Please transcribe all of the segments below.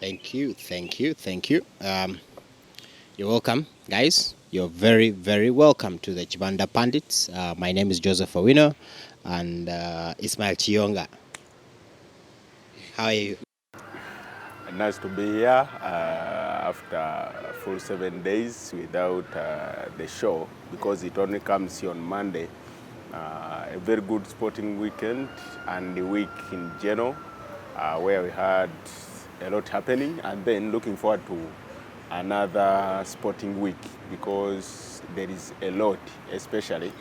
Thank you. You're welcome, guys. You're very, very welcome to the Kibanda Pundits. My name is Joseph Owino and Ismail Chionga. How are you? Nice to be here after a full 7 days without the show because it only comes here on Monday. A very good sporting weekend and the week in general where we had a lot happening, and then looking forward to another sporting week because there is a lot, especially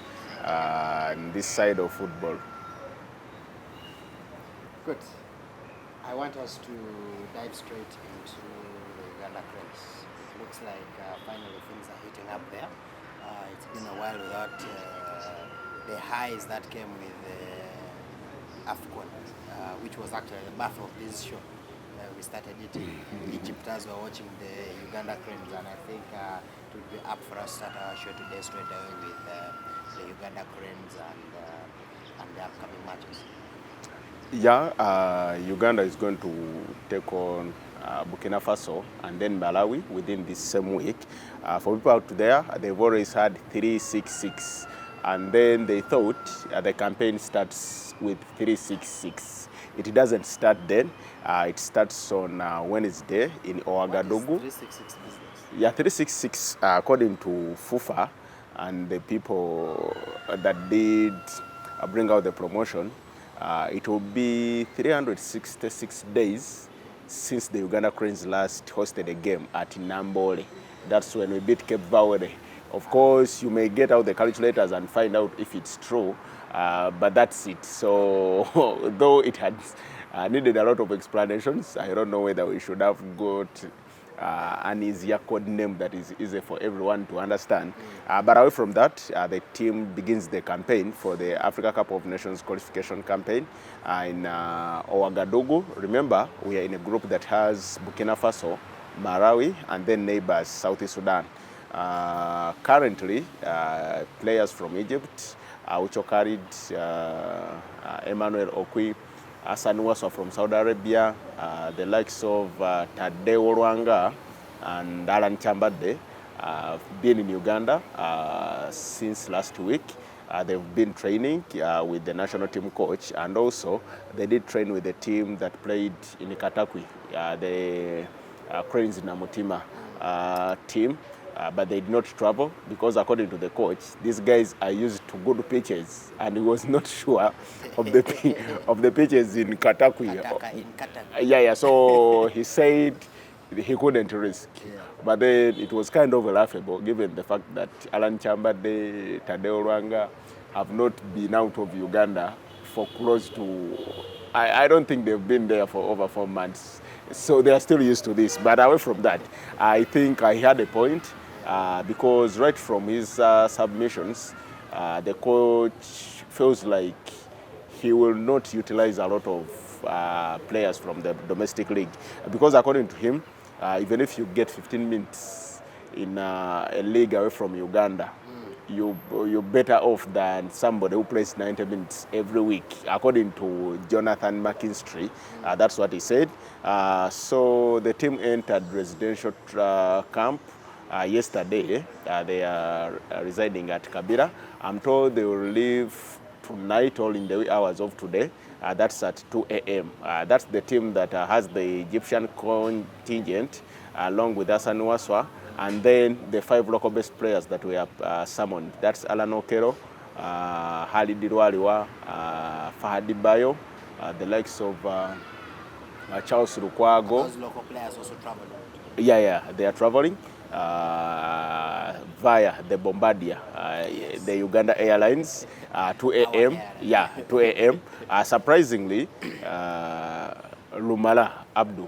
on this side of football. Good. I want us to dive straight into the Uganda Cranes. It looks like finally things are heating up there. It's been a while without the highs that came with AFCON, which was actually the birth of this show. We started it in Egypt as we were watching the Uganda Cranes, and I think it would be up for us to start our show today straight away with the Uganda Cranes and the upcoming matches. Yeah, Uganda is going to take on Burkina Faso and then Malawi within this same week. For people out there, they've always had 3-6-6, and then they thought the campaign starts with 3-6-6. It doesn't start then. It starts on Wednesday in Ouagadougou. 3-6-6 business? Yeah, 3-6-6 according to FUFA and the people that did bring out the promotion. It will be 366 days since the Uganda Cranes last hosted a game at Nambole. That's when we beat Cape Verde. Of course, you may get out the calculators and find out if it's true, but that's it. So, though it had needed a lot of explanations, I don't know whether we should have got an easier code name that is easy for everyone to understand. But away from that, the team begins the campaign for the Africa Cup of Nations qualification campaign in Ouagadougou. Remember, we are in a group that has Burkina Faso, Malawi, and then neighbors, South Sudan. Currently, players from Egypt, which carried Emmanuel Okwi, Hassan Waswa from Saudi Arabia, the likes of Tadeo Rwanga and Alan Chambade have been in Uganda since last week. They've been training with the national team coach, and also they did train with the team that played in Katakwi, the Cranes Namutima team. But they did not travel because, according to the coach, these guys are used to good pitches, and he was not sure of the pitches in Katakwi. Yeah. So he said he couldn't risk. Yeah. But then it was kind of laughable, given the fact that Alan Chambade, Tadeo Rwanga have not been out of Uganda for close to, I don't think they've been there for over 4 months. So they are still used to this. But away from that, I think I had a point because right from his submissions, the coach feels like he will not utilize a lot of players from the domestic league. Because according to him, even if you get 15 minutes in a league away from Uganda, you're better off than somebody who plays 90 minutes every week, according to Jonathan McKinstry. That's what he said. So the team entered residential camp yesterday. They are residing at Kabira. I'm told they will leave tonight or in the wee hours of today. That's at 2 a.m. That's the team that has the Egyptian contingent along with Hassan Waswa, and then the 5 local-based players that we have summoned. That's Alan Okero, Halid Irwaliwa, Fahadi Bayo, the likes of Charles Lukwago. Those local players also travel? Yeah, they are traveling via the Bombardier, the Uganda Airlines, 2 a.m. Yeah, 2 a.m. Surprisingly, Lumala Abdu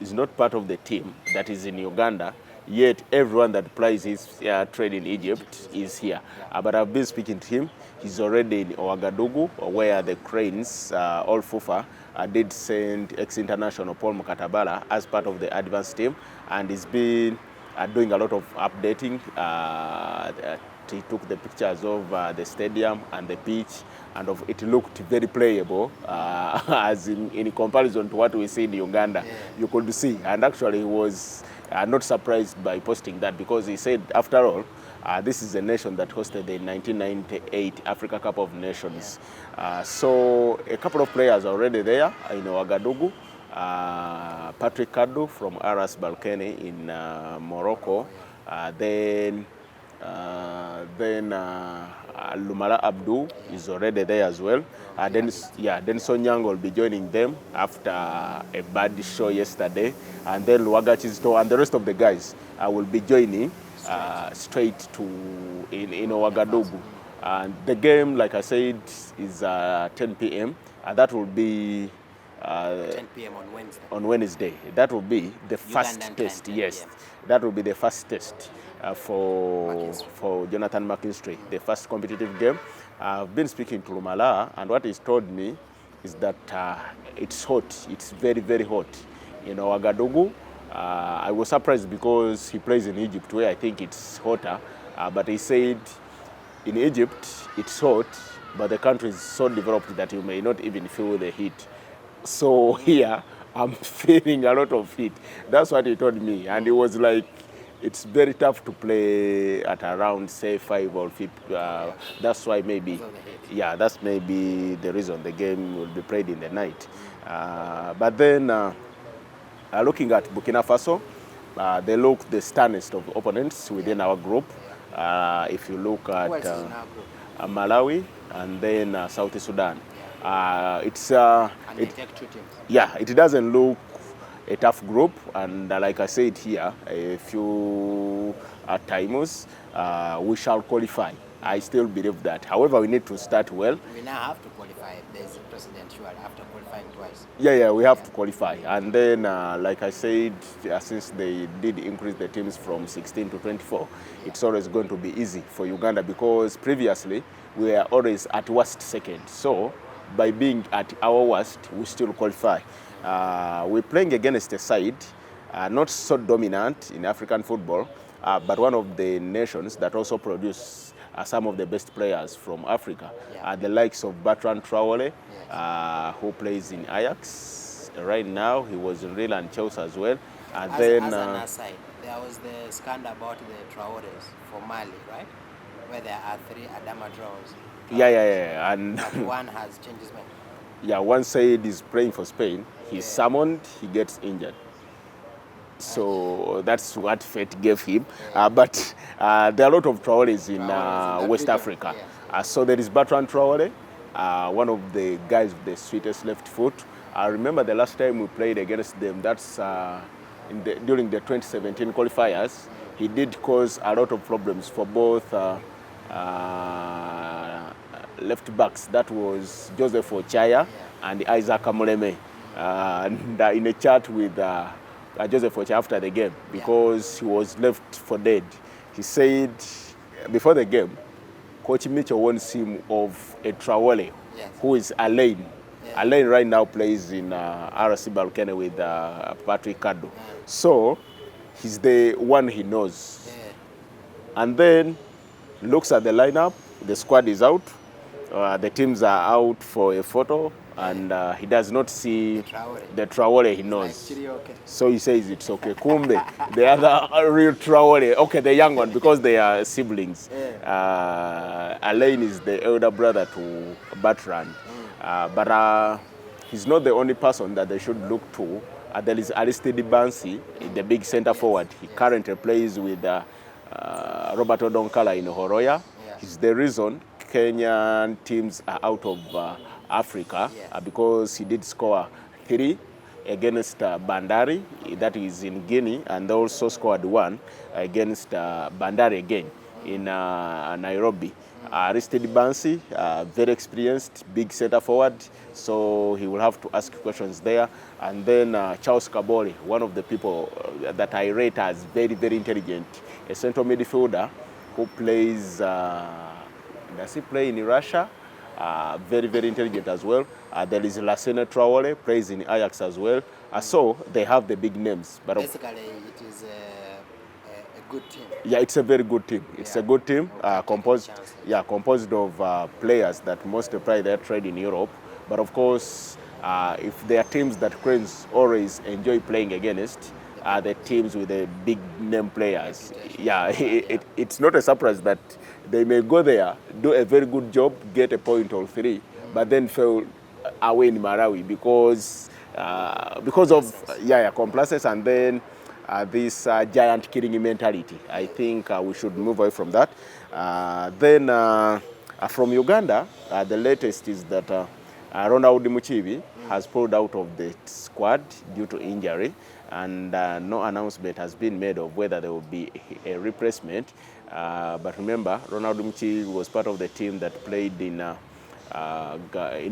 is not part of the team that is in Uganda, yet everyone that plays his trade in Egypt is here. But I've been speaking to him. He's already in Ouagadougou, where the Cranes, all FUFA, did send ex-international Paul Mukatabala as part of the advanced team, and he's been doing a lot of updating he took the pictures of the stadium and the pitch, and it looked very playable, as in comparison to what we see in Uganda. Yeah. You could see, and actually he was not surprised by posting that, because he said, after all, this is a nation that hosted the 1998 Africa Cup of Nations. So a couple of players are already there in Ouagadougou. Patrick Kadu from RS Balkany in Morocco. Then Lumala Abdu is already there as well. Then Sonyang will be joining them after a bad show yesterday. And then Luagachisto and the rest of the guys will be joining straight to in Ouagadougou. And the game, like I said, is 10 p.m. That will be 10 p.m. on Wednesday. On Wednesday. That will be the first test. 10 Yes, PM. that will be the first test for Jonathan McKinstry, the first competitive game. I've been speaking to Lumala, and what he's told me is that it's hot. It's very, very hot in Ouagadougou. I was surprised because he plays in Egypt, where I think it's hotter. But he said in Egypt it's hot, but the country is so developed that you may not even feel the heat. So here I'm feeling a lot of heat. That's what he told me, and he was like, it's very tough to play at around, say, 5 or 5. That's why maybe, that's maybe the reason the game will be played in the night. But then, looking at Burkina Faso, they look the sternest of opponents within our group. If you look at Malawi and then South Sudan, it doesn't look a tough group, and like I said here a few times, we shall qualify. I still believe that. However, we need to start well. We now have to qualify. There's a precedent you after qualifying twice. We have to qualify. And then, like I said, since they did increase the teams from 16 to 24, it's always going to be easy for Uganda, because previously we were always at worst second. So by being at our worst, we still qualify. We're playing against a side not so dominant in African football, but one of the nations that also produce some of the best players from Africa. The likes of Bertrand Traore, who plays in Ajax right now. He was in Real and Chelsea as well. And as an aside, there was the scandal about the Traores for Mali, right? Where there are 3 Adama Traores. And but one has changed his mind. One side is playing for Spain. He's summoned, he gets injured. So that's what fate gave him. But there are a lot of Traores in West Africa. So there is Bertrand Traore, one of the guys with the sweetest left foot. I remember the last time we played against them, that's during the 2017 qualifiers. He did cause a lot of problems for both left backs. That was Joseph Ochaya and Isaac Amuleme. And in a chat with Joseph Ochaya after the game, because he was left for dead, he said before the game, Coach Mitchell wants him of a Traore, who is Alain. Alain right now plays in RC Balkany with Patrick Kadu. So he's the one he knows. And then looks at the lineup, the squad is out, the teams are out for a photo, and he does not see the Traore he knows. So he says it's okay. Kumbe, the other real Traore, okay, the young one, because they are siblings. Alain is the elder brother to Bertrand. But he's not the only person that they should look to. There is Aristide Bansi, the big center forward. He currently plays with Roberto Donkala in Horoya. He's the reason Kenyan teams are out of Africa, because he did score 3 against Bandari, that is in Guinea, and also scored 1 against Bandari again in Nairobi. Aristide Bansi, very experienced, big center forward, so he will have to ask questions there. And then Charles Kabore, one of the people that I rate as very, very intelligent, a central midfielder who plays, does he play in Russia? Very, very intelligent as well. There is Lassana Traore, plays in Ajax as well. So they have the big names. But basically, it is a good team. Yeah, it's a very good team. It's a good team, composed of players that most apply their trade in Europe. But of course, if there are teams that Cranes always enjoy playing against, are the teams with the big name players. Yeah, it's not a surprise that they may go there, do a very good job, get a point or three, but then fail away in Malawi because of complacence and then this giant killing mentality. I think we should move away from that. From Uganda, the latest is that Ronald Muchibi has pulled out of the squad due to injury, and no announcement has been made of whether there will be a replacement. But remember, Ronald Muchibi was part of the team that played in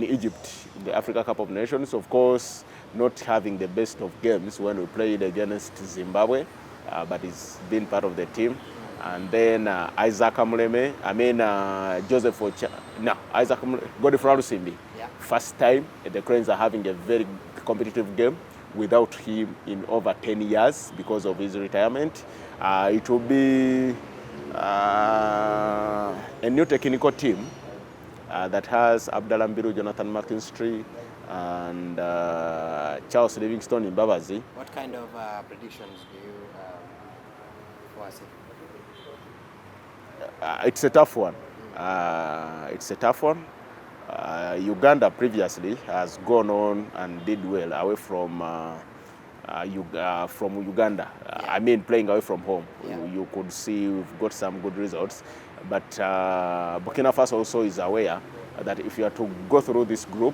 Egypt, the Africa Cup of Nations. Of course, not having the best of games when we played against Zimbabwe, but he's been part of the team. And then Isaac Amuleme, Joseph Ocha, no, Isaac Godfrey Rusindi. Yeah. First time the Cranes are having a very competitive game without him in over 10 years because of his retirement. It will be a new technical team that has Abdallah Mbiru, Jonathan McKinstry, and Charles Livingstone in Babazi. What kind of predictions do you foresee? It's a tough one. Uganda previously has gone on and did well away from Uganda. Playing away from home. Yeah. You could see we've got some good results. But Burkina Faso also is aware that if you are to go through this group,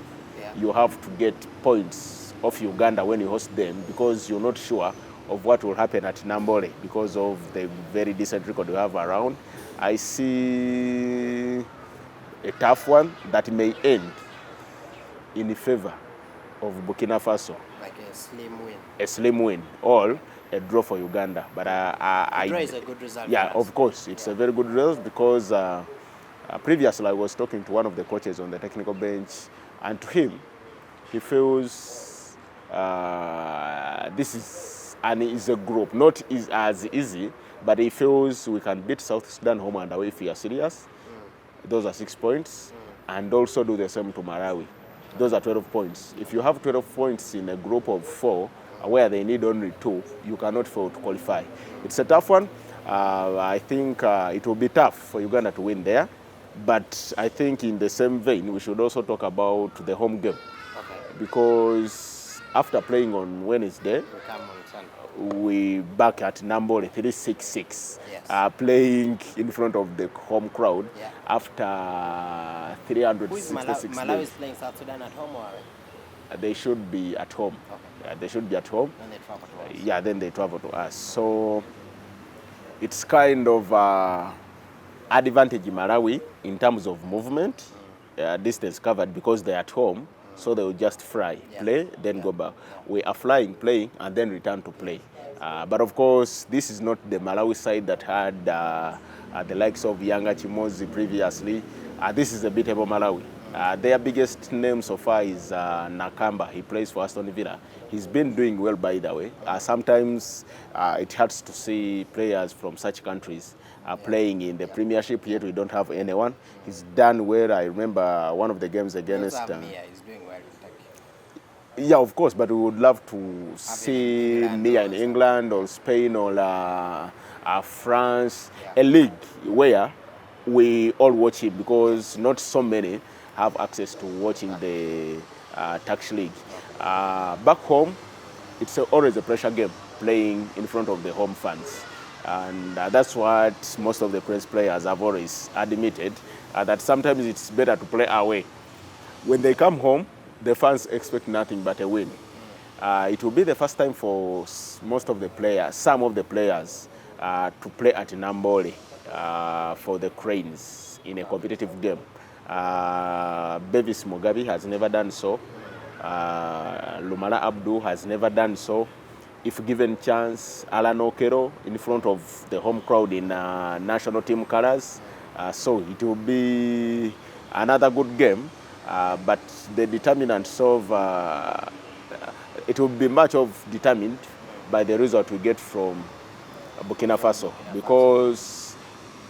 you have to get points off Uganda when you host them because you're not sure of what will happen at Nambole because of the very decent record you have around. I see a tough one that may end in favor of Burkina Faso. Like a slim win. A slim win, or a draw for Uganda. But a draw is a good result. Yeah, of course, it's a very good result because previously I was talking to one of the coaches on the technical bench, and to him, he feels this is a group, not as easy, but he feels we can beat South Sudan home and away if we are serious. Those are 6 points, and also do the same to Malawi. Those are 12 points. If you have 12 points in a group of 4, where they need only 2, you cannot fail to qualify. It's a tough one. I think it will be tough for Uganda to win there. But I think in the same vein, we should also talk about the home game. Okay. Because after playing on Wednesday, we back at number 366, yes. Playing in front of the home crowd, yeah. After 366 Malawi is playing South Sudan at home or away? They should be at home. Okay. They should be at home. Then they travel to us. Yeah, then they travel to us. So it's kind of advantage in Malawi in terms of movement, distance covered because they're at home. So they will just fly, play, then go back. We are flying, playing, and then return to play. But of course, this is not the Malawi side that had the likes of Yanga Chimozi previously. This is a beatable Malawi. Their biggest name so far is Nakamba. He plays for Aston Villa. He's been doing well, by the way. Sometimes it hurts to see players from such countries playing in the Premiership, yet we don't have anyone. He's done well. I remember one of the games against... He's doing well in Turkey. Yeah, of course, but we would love to see Mia in England or Spain or France, a league where we all watch him because not so many have access to watching the Turkish league. Back home, it's always a pressure game playing in front of the home fans. And that's what most of the Cranes players have always admitted, that sometimes it's better to play away. When they come home, the fans expect nothing but a win. It will be the first time for most of the players, some of the players, to play at Nambole for the Cranes in a competitive game. Bevis Mugabe has never done so. Lumala Abdu has never done so. If given chance, Alan Okero in front of the home crowd in national team colors. So it will be another good game, but the determinants of it will be much of determined by the result we get from Burkina Faso, because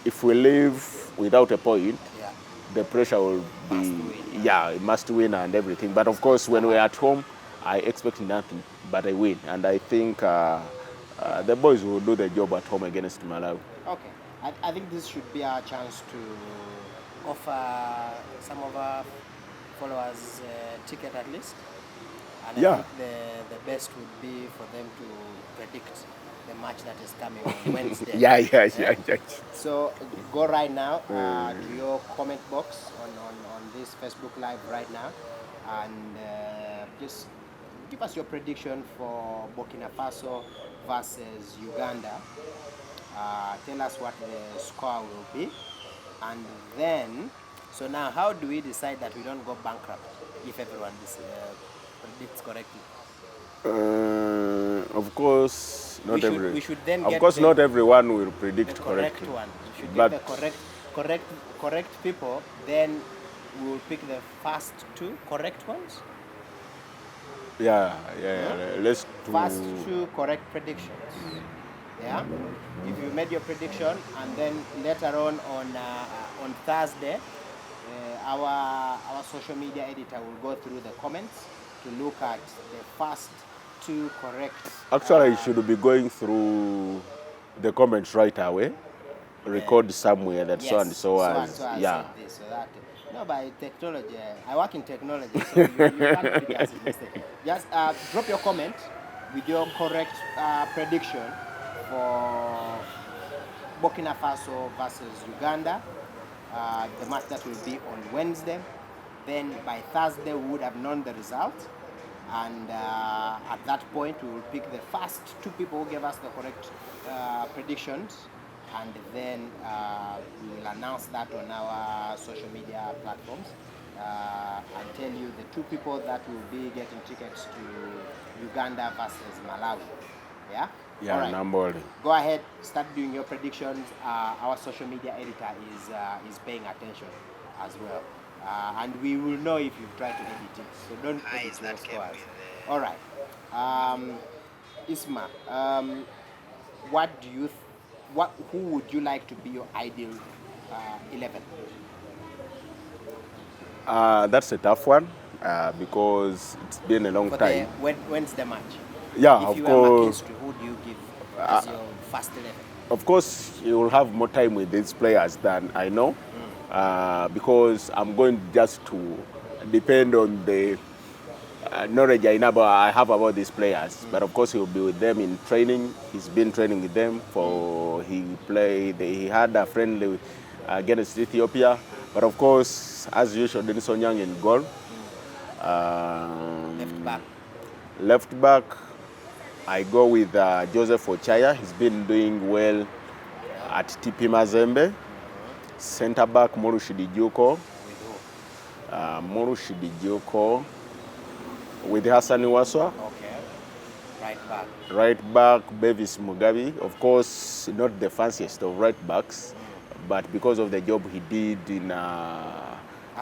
if we leave without a point, Yeah. the pressure will be, Must win, yeah, must win and everything. But of course, when we're at home, I expect nothing but a win. And I think the boys will do the job at home against Malawi. Okay. I think this should be our chance to offer some of our followers a ticket at least. And I Yeah. think the best would be for them to predict the match that is coming on Wednesday. Yeah. So go right now to your comment box on this Facebook Live right now, and just give us your prediction for Burkina Faso versus Uganda. Tell us what the score will be, and then, so now how do we decide that we don't go bankrupt if everyone predicts correctly? Of course, not we should then of get course, the, not everyone will predict the correct correctly. one. We should But get the correct people. Then we will pick the first two correct ones. Yeah. Let's do First two correct predictions. Yeah. If you made your prediction, and then later on Thursday, our social media editor will go through the comments to look at the first two correct. Actually, I should be going through the comments right away. Record somewhere that so and so as yeah. Said this, so that, no, by technology, I work in technology, so you can't pick us a mistake. Just drop your comment with your correct prediction for Burkina Faso versus Uganda, the match that will be on Wednesday. Then by Thursday we would have known the result, and at that point we will pick the first two people who gave us the correct predictions, and then we will announce that on our social media platforms and tell you the two people that will be getting tickets to Uganda versus Malawi. Yeah? Yeah, all right. number. Go ahead, start doing your predictions. Our social media editor is paying attention as well. And we will know if you've tried to edit it. So don't edit your scores. All right. Isma, who would you like to be your ideal 11? That's a tough one because it's been a long time. When's the match? Yeah, if of you course. Were who do you give as your first 11? Of course, you will have more time with these players than I know, because I'm going just to depend on the knowledge I have about these players. But of course, he will be with them in training. He's been training with them he had a friendly against Ethiopia. But of course, as usual, Denison Young in goal. Left back, I go with Joseph Ochaya. He's been doing well at TP Mazembe. Centre back, Morushidi Juko. With Hassan Waswa. Okay. Right back, Bevis Mugabe. Of course, not the fanciest of right backs, but because of the job he did in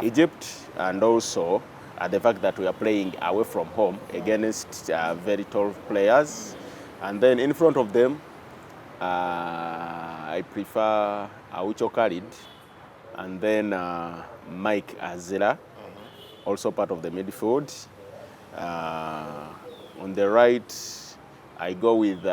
Egypt, and also the fact that we are playing away from home against very tall players. And then in front of them, I prefer Aucho Khalid, and then Mike Azela, also part of the midfield. On the right, I go with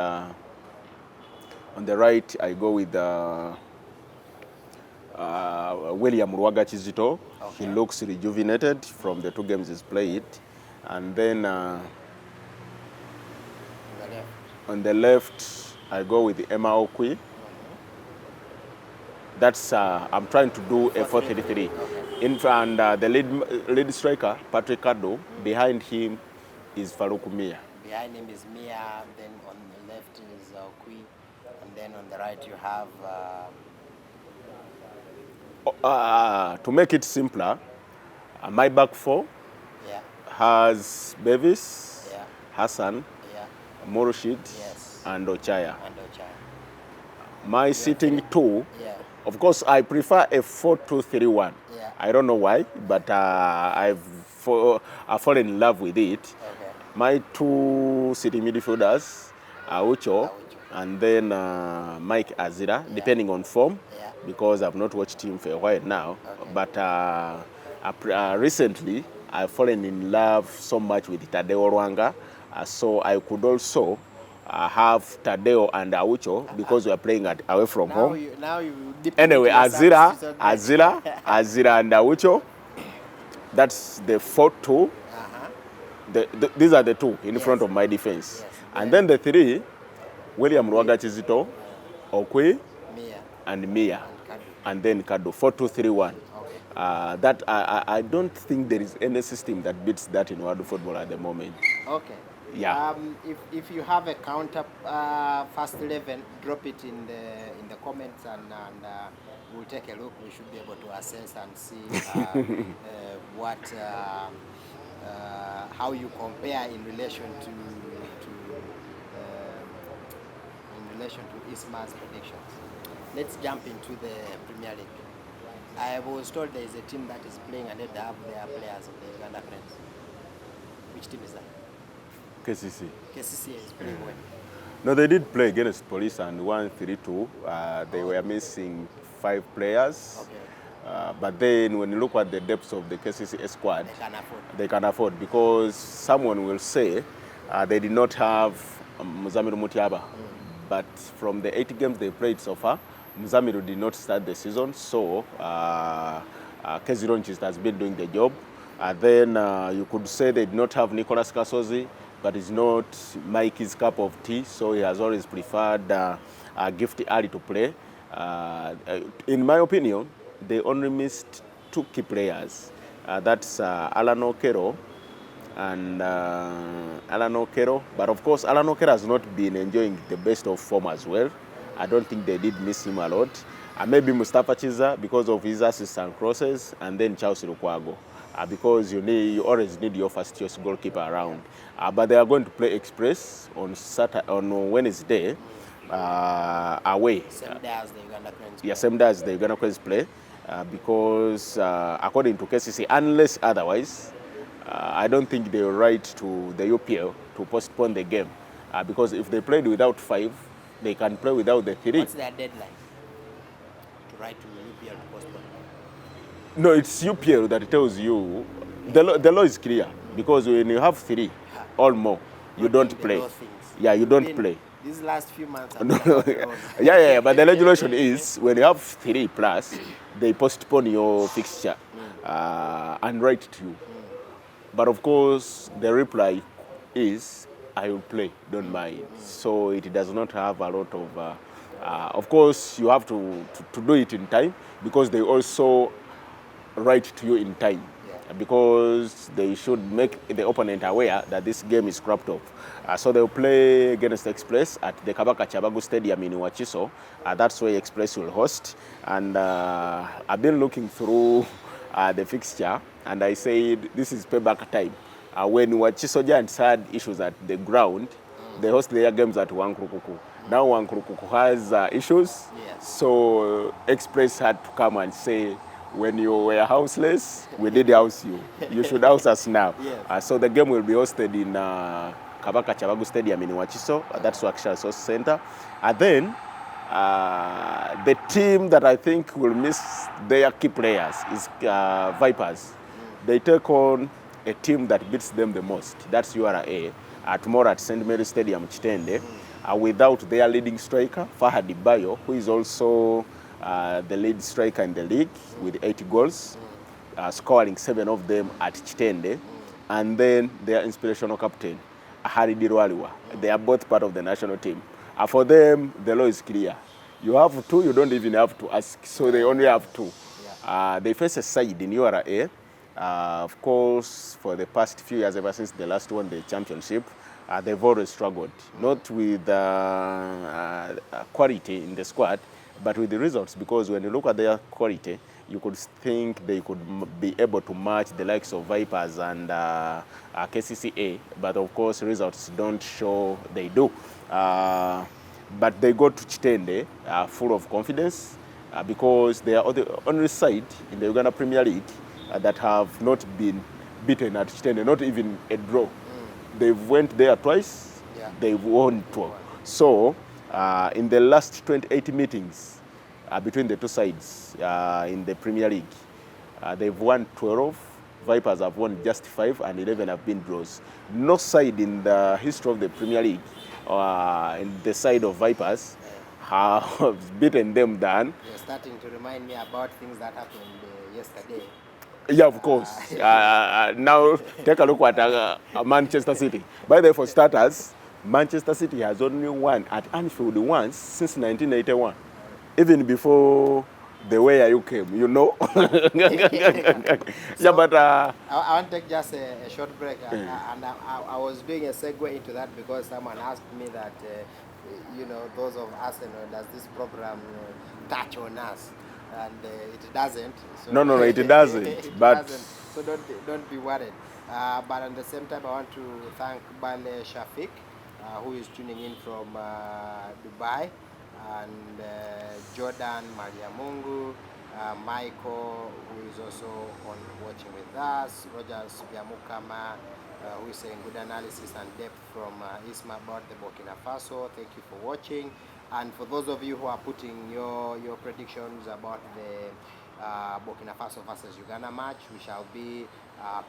William Ruaga Chizito. Okay. He looks rejuvenated from the 2 games he's played. And then on the left, I go with Emma Okwi. That's I'm trying to do a 4-3-3. In front, the lead striker, Patrick Kado. Behind him is Farouk Mia. Behind him is Mia. Then on the left is Okwi, and then on the right you have. To make it simpler, my back four has Bevis, Hassan, Morushid, and Ochaya. My sitting two, of course, I prefer a 4-2-3-1. I don't know why, but I've fallen in love with it. Okay. My two sitting midfielders, Aucho and then Mike Azira, depending on form, because I've not watched him for a while now. Okay. But recently, I've fallen in love so much with Tadeo Rwanga, so I could also have Tadeo and Aucho because we are playing away from home. Anyway, Azira and Aucho. That's the 4-2. These are the two in front of my defense. Yes. And then the three, William Rwaga Chizito, Okwe, and Mia. And then Kado, 4-2-3-1. Okay. That I don't think there is any system that beats that in world football at the moment. Okay. Yeah. If you have a counter first 11, drop it in the comments and we'll take a look. We should be able to assess and see how you compare in relation to Isma's predictions. Let's jump into the Premier League. I was told there is a team that is playing and they have their players of the Uganda Cranes. Which team is that? KCC. KCC is playing well. No, they did play against Police and won 3-2. They were missing 5 players. Okay. But then when you look at the depths of the KCC squad, they can afford because someone will say they did not have Muzamiru Mutiaba. But from the 8 games they played so far, Muzamiru did not start the season, so Kezironchis has been doing the job. Then you could say they did not have Nicholas Kasozi, but it's not Mikey's cup of tea, so he has always preferred Gifty Ali to play. In my opinion, they only missed 2 key players. That's Alan Okero and Alan Okero. But of course, Alan Okero has not been enjoying the best of form as well. I don't think they did miss him a lot. Maybe Mustafa Chiza because of his assists and crosses, and then Charles Lukwago. Because you always need your first choice goalkeeper around. But they are going to play Express on Wednesday away. Same day as the Uganda Cranes. Yeah, same day as the Uganda Cranes play. Because according to KCC, unless otherwise, I don't think they will write to the UPL to postpone the game. Because if they played without 5, they can play without the 3. What's their deadline to write to UPL to postpone? No, it's UPL that tells you. The law is clear. Because when you have 3 or more, you don't play. Yeah, you don't play. These last few months. Yeah, but the legislation is when you have 3 plus, they postpone your fixture and write to you. But of course, the reply is, I will play, don't mind. So it does not have a lot of course, you have to do it in time because they also write to you in time. Because they should make the opponent aware that this game is scrapped off. So they'll play against Express at the Kabaka Chabagu Stadium in Wachiso. That's where Express will host. And I've been looking through the fixture, and I said this is payback time. When Wachiso Giants had issues at the ground, they host their games at Wankurukuku. Now Wankurukuku has issues, so Express had to come and say, when you were houseless, we did house you. You should house us now. So the game will be hosted in Kabaka Chabagu Stadium in Wachiso. That's Wakiso Resource Center. And then the team that I think will miss their key players is Vipers. They take on a team that beats them the most. That's URA tomorrow at St. Mary's Stadium, Chitende, without their leading striker, Fahad Bayo, who is also the lead striker in the league with 8 goals, scoring 7 of them at Chitende, and then their inspirational captain, Haridi Rwaliwa. They are both part of the national team. For them, the law is clear. You have 2, you don't even have to ask, so they only have 2. They face a side in URA. Of course, for the past few years, ever since they last won the championship, they've always struggled, not with quality in the squad, but with the results, because when you look at their quality, you could think they could be able to match the likes of Vipers and KCCA, but of course results don't show they do. But they go to Chitende full of confidence because they are the only side in the Uganda Premier League that have not been beaten at Chitende, not even a draw. They've went there twice, they've won 2. So In the last 28 meetings between the two sides in the Premier League, they've won 12, Vipers have won just 5, and 11 have been draws. No side in the history of the Premier League, in the side of Vipers, have beaten them than. You're starting to remind me about things that happened yesterday. Yeah, of course. Now take a look at Manchester City. By the way, for starters, Manchester City has only won at Anfield once since 1981, even before the way you came, you know. So, yeah, but I want to take just a short break, and I was doing a segue into that because someone asked me that, you know, those of Arsenal, does this program touch on us? And it doesn't. So no, it doesn't. It but doesn't. So don't be worried. But at the same time, I want to thank Bale Shafiq, who is tuning in from Dubai, and Jordan Mariamungu, Michael, who is also on watching with us, Roger Subiamukama, who is saying good analysis and depth from Isma about the Burkina Faso. Thank you for watching. And for those of you who are putting your predictions about the Burkina Faso versus Uganda match, we shall be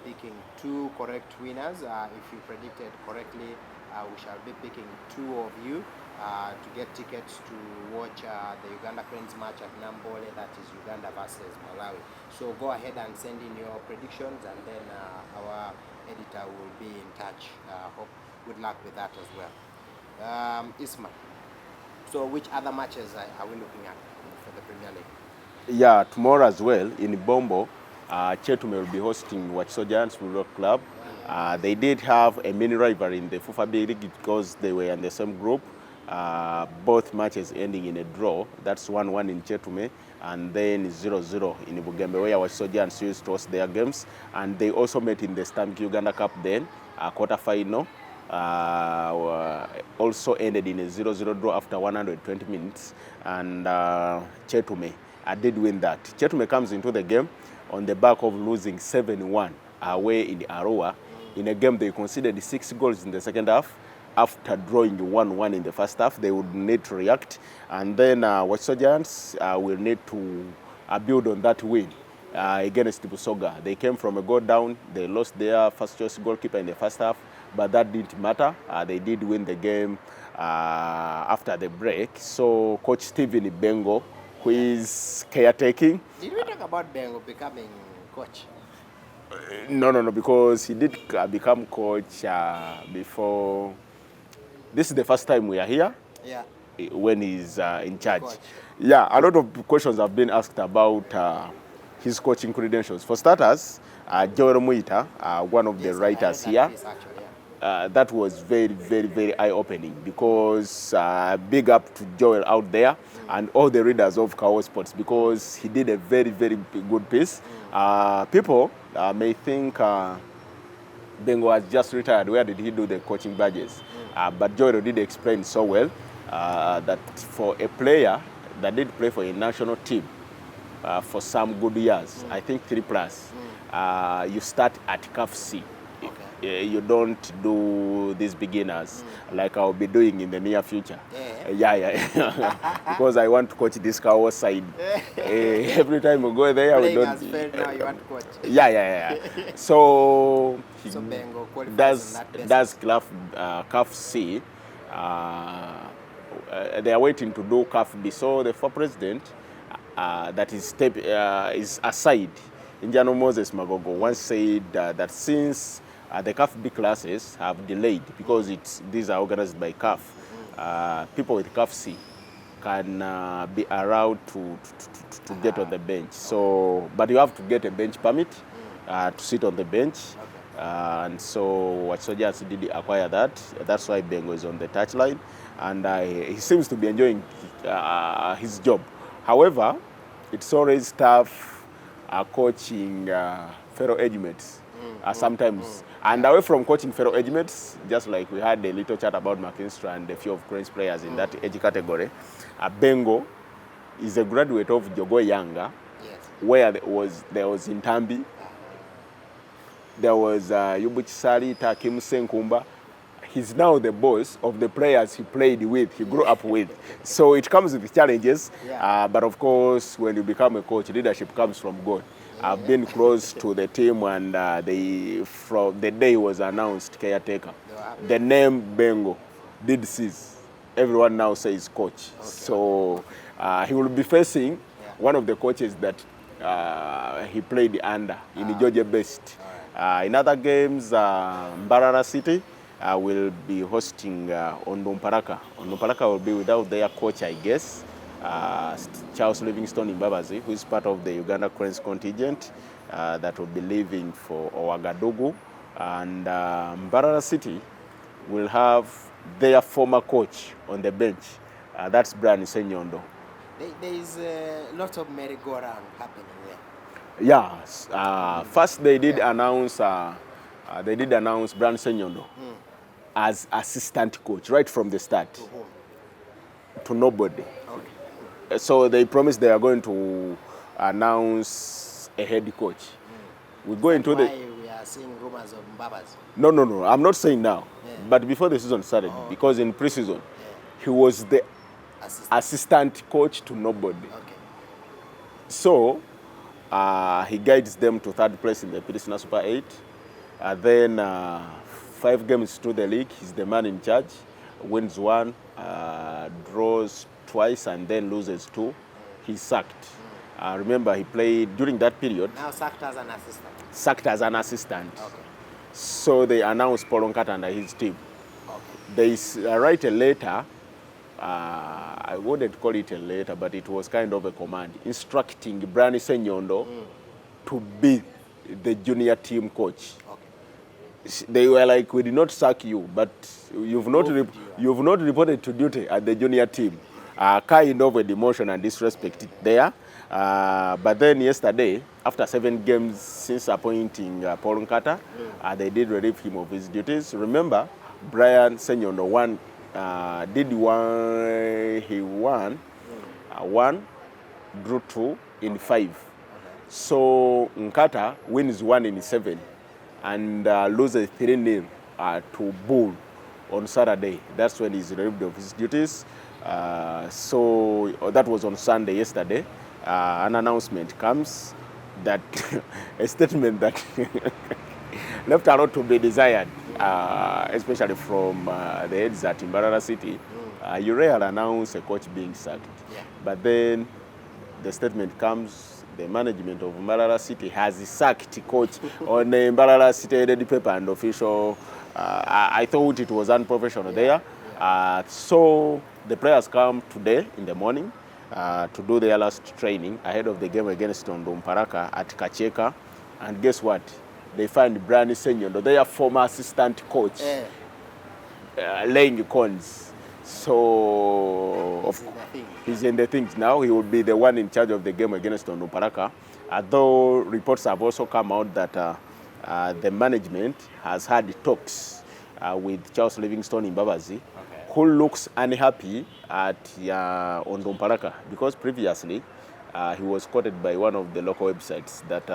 picking 2 correct winners. If you predicted correctly, we shall be picking 2 of you to get tickets to watch the Uganda Cranes match at Nambole, that is Uganda versus Malawi. So go ahead and send in your predictions, and then our editor will be in touch. Hope good luck with that as well. Isma, so which other matches are we looking at for the Premier League? yeah, tomorrow as well in Bombo, Chetume will be hosting Wachiso Football Club. They did have a mini rivalry in the FIBA League because they were in the same group. Both matches ending in a draw. That's 1-1 in Chetume, and then 0-0 in Bugembe, where Wachiso used to host their games. And they also met in the Uganda Cup then, quarter-final. Also ended in a 0-0 draw after 120 minutes, and Chetume did win that. Chetume comes into the game on the back of losing 7-1 away in Arua in a game they conceded 6 goals in the second half. After drawing 1-1 in the first half, they would need to react, and then Wachiso will need to build on that win against Busoga. They came from a goal down. They lost their first choice goalkeeper in the first half, but that didn't matter. They did win the game after the break. So Coach Stephen Bengo, who is caretaking. Did we talk about Bengo becoming coach? No, because he did become coach before. This is the first time we are here. Yeah. When he's in charge. Coach. Yeah, a lot of questions have been asked about his coaching credentials. For starters, Joel Muita, one of the writers here, that was very, very, very eye-opening because big up to Joel out there and all the readers of Kawowo Sports, because he did a very, very good piece. People may think Bengo has just retired. Where did he do the coaching badges? But Joel did explain so well that for a player that did play for a national team for some good years, I think 3+, you start at CAF C. You don't do these beginners like I'll be doing in the near future. Yeah. Because I want to coach this Kawowo side. Every time we go there, we don't. Now you want to coach. Yeah. So he Bengo does CAF C. They are waiting to do CAF B. So the former president that is aside, Injano Moses Magogo, once said that since the CAF B classes have delayed because these are organized by CAF, people with CAF C can be allowed to get on the bench. So, but you have to get a bench permit to sit on the bench. And so Wachiso did acquire that. That's why Bengo is on the touchline, and he seems to be enjoying his job. However, it's always tough coaching fellow age mates sometimes. And away from coaching fellow age mates, just like we had a little chat about McKinstry and a few of Cranes players in that age category, Bengo is a graduate of Jogo Yanga, where there was Ntambi, there was Yubuchi Sali, Takim Senkumba. he's now the boss of the players he played with, he grew up with. So it comes with challenges, but of course, when you become a coach, leadership comes from God. I've been close to the team, and from the day he was announced caretaker, the name Bengo did cease. Everyone now says coach. So he will be facing one of the coaches that he played under in Georgia Best. In other games, Mbarara City will be hosting Mbarara. Mbarara will be without their coach, I guess, Charles Livingstone Mbabazi, who is part of the Uganda Cranes contingent that will be leaving for Ouagadougou. And Mbarara City will have their former coach on the bench. That's Brian Senyondo. There is a lot of merry-go-round happening there. Yes. First, they did announce Brian Senyondo as assistant coach right from the start. To whom? To nobody. Okay. So they promised they are going to announce a head coach. We go into why we are seeing rumors of Mbabas? No. I'm not saying now. But before the season started, because in pre-season, he was the assistant coach to nobody. Okay. So he guides them to third place in the National Super 8. Then 5 games to the league, he's the man in charge. Wins 1, draws twice, and then loses 2. He's sacked. Remember, he played during that period. Now sacked as an assistant. Sacked as an assistant. Okay. So they announced Paul Nkata under his team. Okay. They write a letter. I wouldn't call it a letter, but it was kind of a command instructing Brian Senyondo to be the junior team coach. Okay. They were like, we did not sack you, but you've not reported to duty at the junior team. Kind of a demotion and disrespect there. But then yesterday, after 7 games since appointing Paul Nkata, they did relieve him of his duties. Remember, Brian Senyondo won. He won 1, drew 2 in 5. So Nkata wins 1 in 7 and loses 3-0 to Bull on Saturday. That's when he's relieved of his duties. So that was on Sunday yesterday. An announcement comes that a statement that left a lot to be desired, especially from the heads at Mbarara City. You rarely announce a coach being sacked. But then the statement comes, the management of Mbarara City has sacked coach on the Mbarara City headed paper and official. I thought it was unprofessional there. So the players come today in the morning to do their last training ahead of the game against Mbarara at Kacheka. And guess what? They find Brian Senyondo, their former assistant coach, laying cons. So he's in the things now. He will be the one in charge of the game against Mbarara. Although reports have also come out that the management has had talks with Charles Livingstone Mbabazi, who looks unhappy at Mbarara because previously he was quoted by one of the local websites that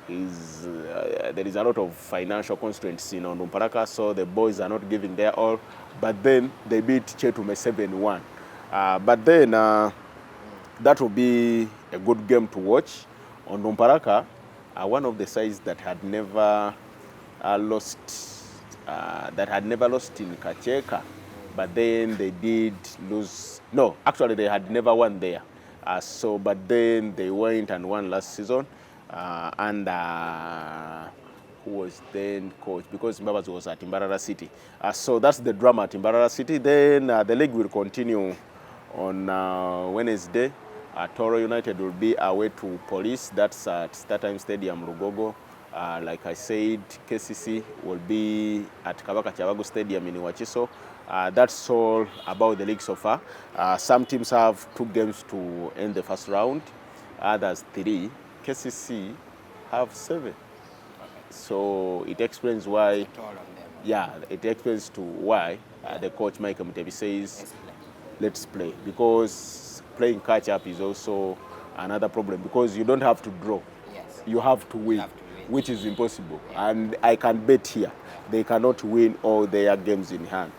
there is a lot of financial constraints in Mbarara, so the boys are not giving their all. But then they beat Chetume 7-1. But then that will be a good game to watch. Mbarara, one of the sides that had never lost in Kacheka, but then they did lose. No, actually they had never won there. But then they went and won last season. Who was then coach, because Mbabazi was at Mbarara City. So that's the drama at Mbarara City. Then the league will continue on Wednesday. Toro United will be away to Police. That's at StarTime Stadium, Rugogo. Like I said, KCC will be at Kabaka Chavago Stadium in Wachiso. That's all about the league so far. Some teams have 2 games to end the first round, others 3. KCC have 7. So it explains why, it explains to why the coach Michael Mutebi says, let's play. Because playing catch up is also another problem, because you don't have to draw. You have to win. which is impossible. And I can bet here, they cannot win all their games in hand.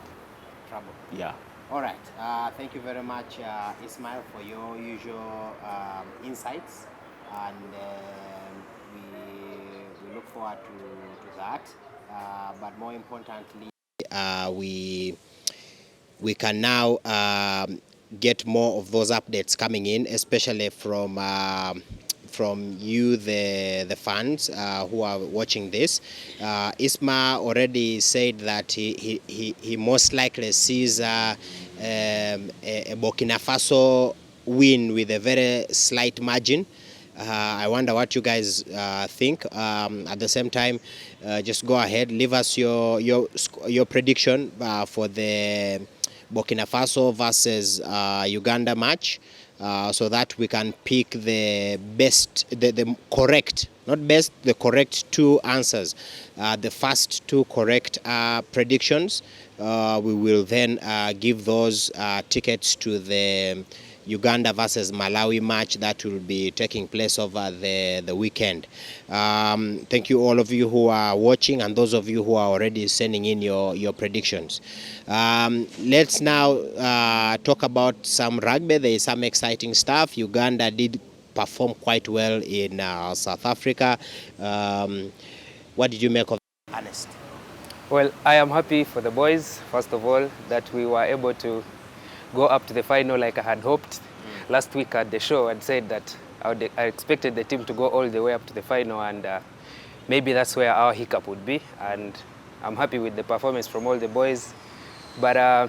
Trouble. Yeah. All right. Thank you very much, Ismail, for your usual insights, and we look forward to that. But more importantly, we can now get more of those updates coming in, especially from you, the fans who are watching this. Isma already said that he most likely sees a Burkina Faso win with a very slight margin. I wonder what you guys think. At the same time, just go ahead, leave us your prediction for the Burkina Faso versus Uganda match, so that we can pick the best, the correct, not best, the correct two answers. The first two correct predictions, we will then give those tickets to the Uganda versus Malawi match that will be taking place over the weekend. Thank you all of you who are watching, and those of you who are already sending in your predictions. Let's now talk about some rugby. There is some exciting stuff. Uganda did perform quite well in South Africa. What did you make of Ernest? Well, I am happy for the boys, first of all, that we were able to go up to the final like I had hoped. Last week at the show, I'd said that I expected the team to go all the way up to the final, and maybe that's where our hiccup would be. And I'm happy with the performance from all the boys. But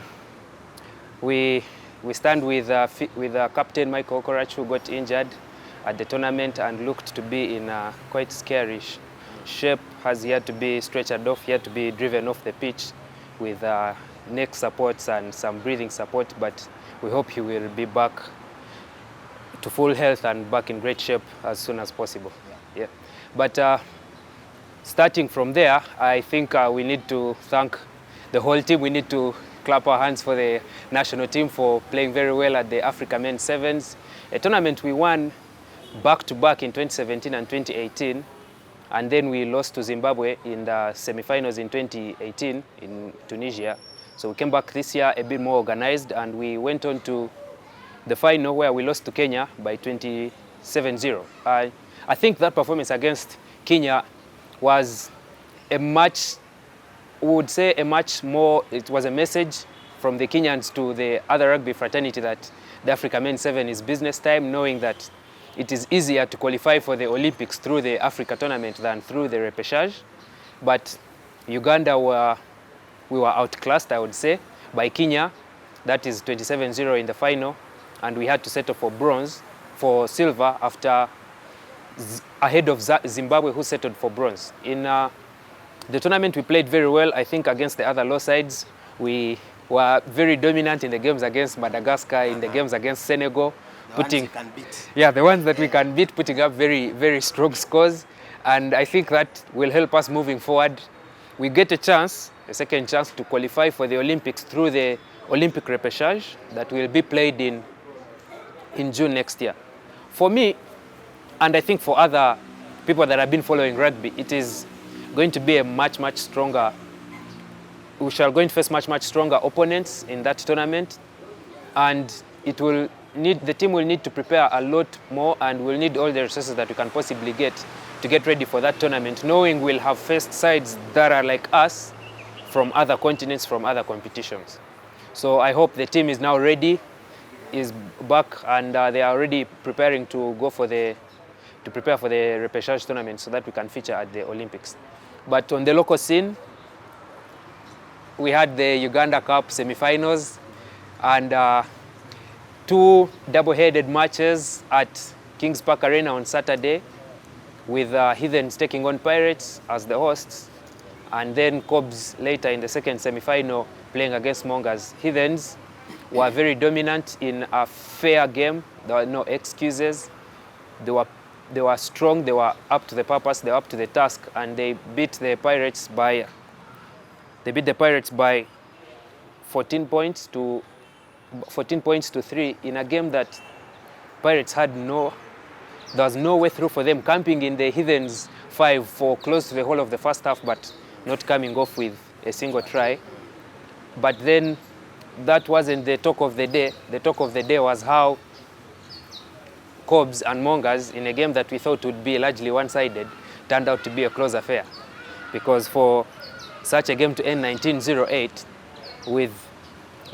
we stand with Captain Michael Okorach, who got injured at the tournament and looked to be in a quite scary shape, as he had to be stretchered off, he had to be driven off the pitch with neck supports and some breathing support, but we hope he will be back to full health and back in great shape as soon as possible. Yeah. But starting from there, I think we need to thank the whole team. We need to clap our hands for the national team for playing very well at the Africa Men's Sevens, a tournament we won back-to-back in 2017 and 2018. And then we lost to Zimbabwe in the semi-finals in 2018 in Tunisia. So we came back this year a bit more organized, and we went on to the final where we lost to Kenya by 27-0. I think that performance against Kenya was a much, we would say a much more, it was a message from the Kenyans to the other rugby fraternity that the Africa Men's Seven is business time, knowing that it is easier to qualify for the Olympics through the Africa tournament than through the repechage. But Uganda we were outclassed, I would say, by Kenya. That is 27-0 in the final, and we had to settle for silver after ahead of Zimbabwe, who settled for bronze. In the tournament, we played very well. I think against the other low sides, we were very dominant in the games against Madagascar, in the games against Senegal. The ones you can beat. Yeah, the ones that we can beat, putting up very, very strong scores. And I think that will help us moving forward. We get a second chance to qualify for the Olympics through the Olympic repechage that will be played in June next year. For me, and I think for other people that have been following rugby, it is going to be a much, much stronger, we shall going to face much, much stronger opponents in that tournament. And the team will need to prepare a lot more, and we'll need all the resources that we can possibly get to get ready for that tournament, knowing we'll have faced sides that are like us from other continents, from other competitions. So I hope the team is now ready, is back, and they are already preparing to prepare for the repechage tournament so that we can feature at the Olympics. But on the local scene, we had the Uganda Cup semi-finals, and two double-headed matches at Kings Park Arena on Saturday, with Heathens taking on Pirates as the hosts, and then Cobs later in the second semi-final playing against Mongers. Heathens were very dominant in a fair game. There were no excuses. They were strong, they were up to the purpose, they were up to the task, and they beat the Pirates by 14 points to 3 in a game that Pirates had no there was no way through for them, camping in the Heathens 5 for close to the whole of the first half, but not coming off with a single try. But then that wasn't the talk of the day. The talk of the day was how Cobs and Mongers, in a game that we thought would be largely one-sided, turned out to be a close affair. Because for such a game to end 19-08, with,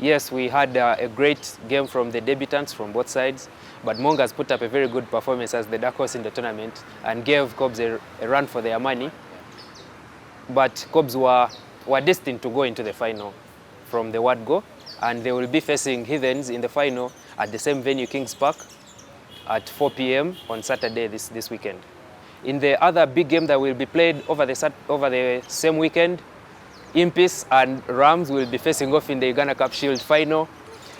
yes, we had a great game from the debutants from both sides, but Mongers put up a very good performance as the dark horse in the tournament and gave Cobs a run for their money. But Cobs were destined to go into the final from the word go, and they will be facing Heathens in the final at the same venue, Kings Park, at 4 p.m. on Saturday this weekend. In the other big game that will be played over the same weekend, Impis and Rams will be facing off in the Uganda Cup Shield final.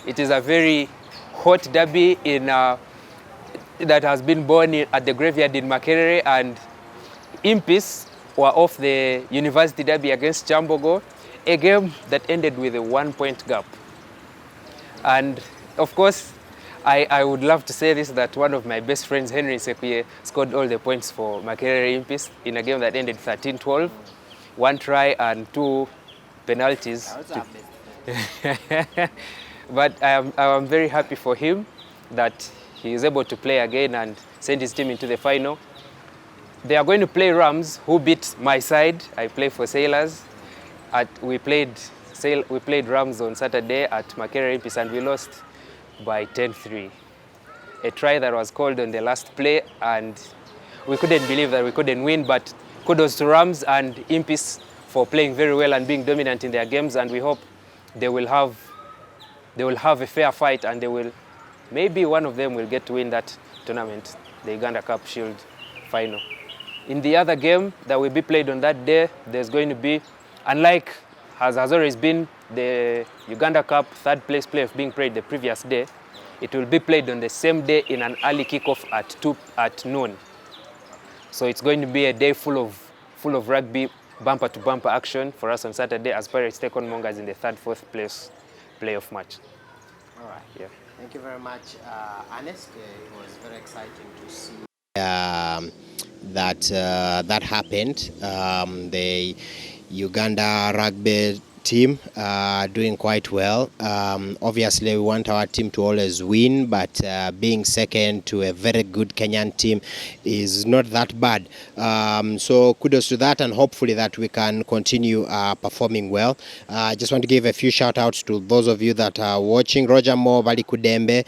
It is a very hot derby that has been born at the graveyard in Makerere, and Impis were off the University Derby against Chambogo, a game that ended with a 1-point gap. And of course, I would love to say this, that one of my best friends, Henry Sekuye, scored all the points for Makerere Impis in a game that ended 13-12, 1 try and 2 penalties. But I am very happy for him that he is able to play again and send his team into the final. They are going to play Rams, who beat my side. I play for Sailors. We played Rams on Saturday at Makerere Impis, and we lost by 10-3. A try that was called on the last play, and we couldn't believe that we couldn't win, but kudos to Rams and Impis for playing very well and being dominant in their games, and we hope they will have a fair fight, and maybe one of them will get to win that tournament, the Uganda Cup Shield final. In the other game that will be played on that day, there's going to be, unlike has always been the Uganda Cup third place playoff being played the previous day, it will be played on the same day in an early kickoff at noon. So it's going to be a day full of rugby, bumper to bumper action for us on Saturday as Pirates take on Mongers in the third-fourth place playoff match. All right. Yeah. Thank you very much, Ernest. It was very exciting to see that happened. The Uganda rugby team doing quite well. Obviously, we want our team to always win, but being second to a very good Kenyan team is not that bad. So kudos to that, and hopefully that we can continue performing well. I just want to give a few shout outs to those of you that are watching. Roger Mo, Bali Kudembe,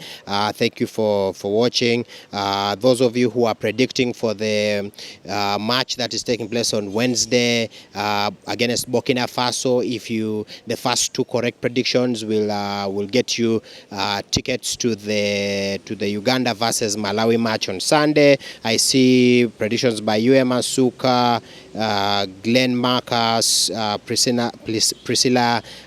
thank you for watching. Those of you who are predicting for the match that is taking place on Wednesday against Burkina Faso, the first 2 correct predictions will get you tickets to the Uganda versus Malawi match on Sunday. I see predictions by UM Asuka, Glenn Marcus, Priscilla